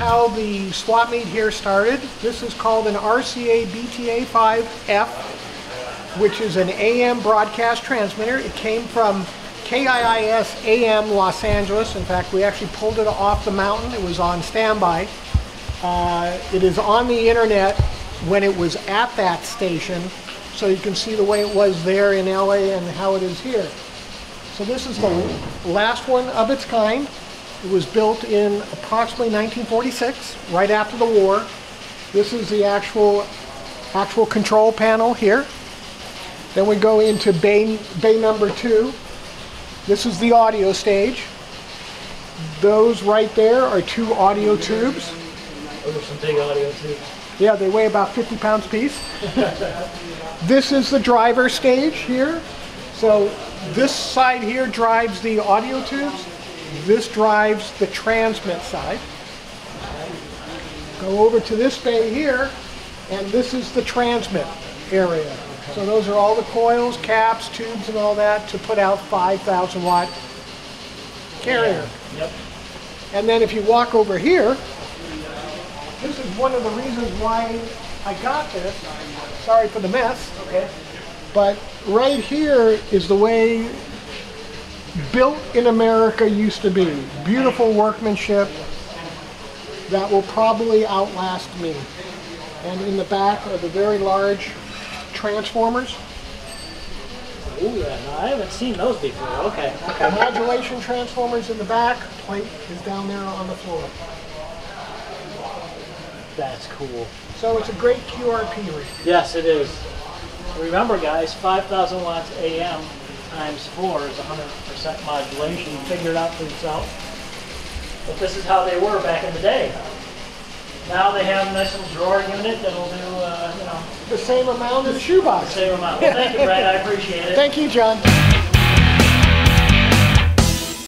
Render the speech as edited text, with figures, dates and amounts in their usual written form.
how the swap meet here started. This is called an RCA BTA5F, which is an AM broadcast transmitter. It came from KIIS AM Los Angeles. In fact, we actually pulled it off the mountain. It was on standby. It is on the internet when it was at that station, so you can see the way it was there in LA and how it is here. So this is the last one of its kind. It was built in approximately 1946, right after the war. This is the actual control panel here. Then we go into bay number 2. This is the audio stage. Those right there are 2 audio tubes. Those are some big audio tubes. Yeah, they weigh about 50 pounds apiece. This is the driver stage here. So this side here drives the audio tubes. This drives the transmit side. Go over to this bay here, and this is the transmit area. So those are all the coils, caps, tubes, and all that to put out 5,000 watt carrier. Yeah. Yep. And then if you walk over here, this is one of the reasons why I got this. Sorry for the mess. Okay. But right here is the way built in America used to be. Beautiful workmanship that will probably outlast me. And in the back are the very large transformers. Oh yeah, no, I haven't seen those before. Okay. The modulation transformers in the back. Plate is down there on the floor. That's cool. So it's a great QRP read. Yes, it is. Remember, guys, 5,000 watts AM times 4 is 100% modulation. Figure it out for yourself. But this is how they were back in the day. Now they have a nice little drawer unit that'll do, you know, The same amount as the shoebox. the same amount. Well, thank you, Brad. I appreciate it. Thank you, John.